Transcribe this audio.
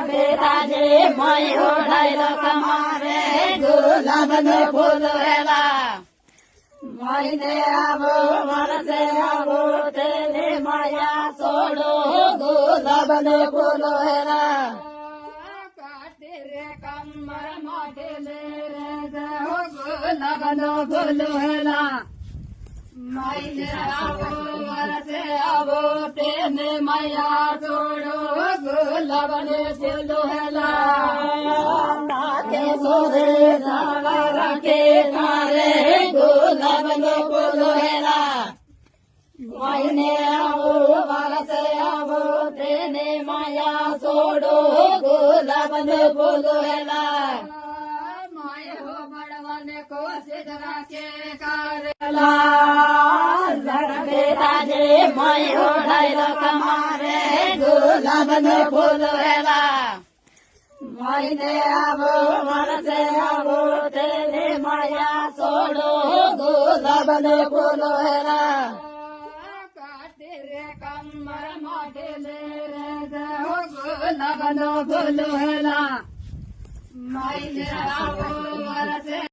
बेटाजे मैं ओढ़ाइलो कमारे गुलाबनो फूल हेला मैंने अब मन से अब तेरे माया छोड़ो गुलाबनो फूल हेला तेरे कमर मोटे मेरे गुलाबनो फूल हेला मैंने अब मन से अब तेरे माया छोड़ो गुलाबनो फूल हेला नाके सोरे साला रखे थारे गुलाबनो फूल हेला मैंने अब मन से अब तेरे माया छोड़ो गुलाबनो फूल हेला मैं हो बड़वाने कोशिश रखे करेला बेटाजे मैं ओढ़ाइलो कमारे गुलाबनो फूल हेला मैंने अब मन से अब तेरे माया छोड़ो गुलाबनो फूल हेला तेरे कमर मोटे मेरे गुलाबनो फूल हेला मैंने अब मन से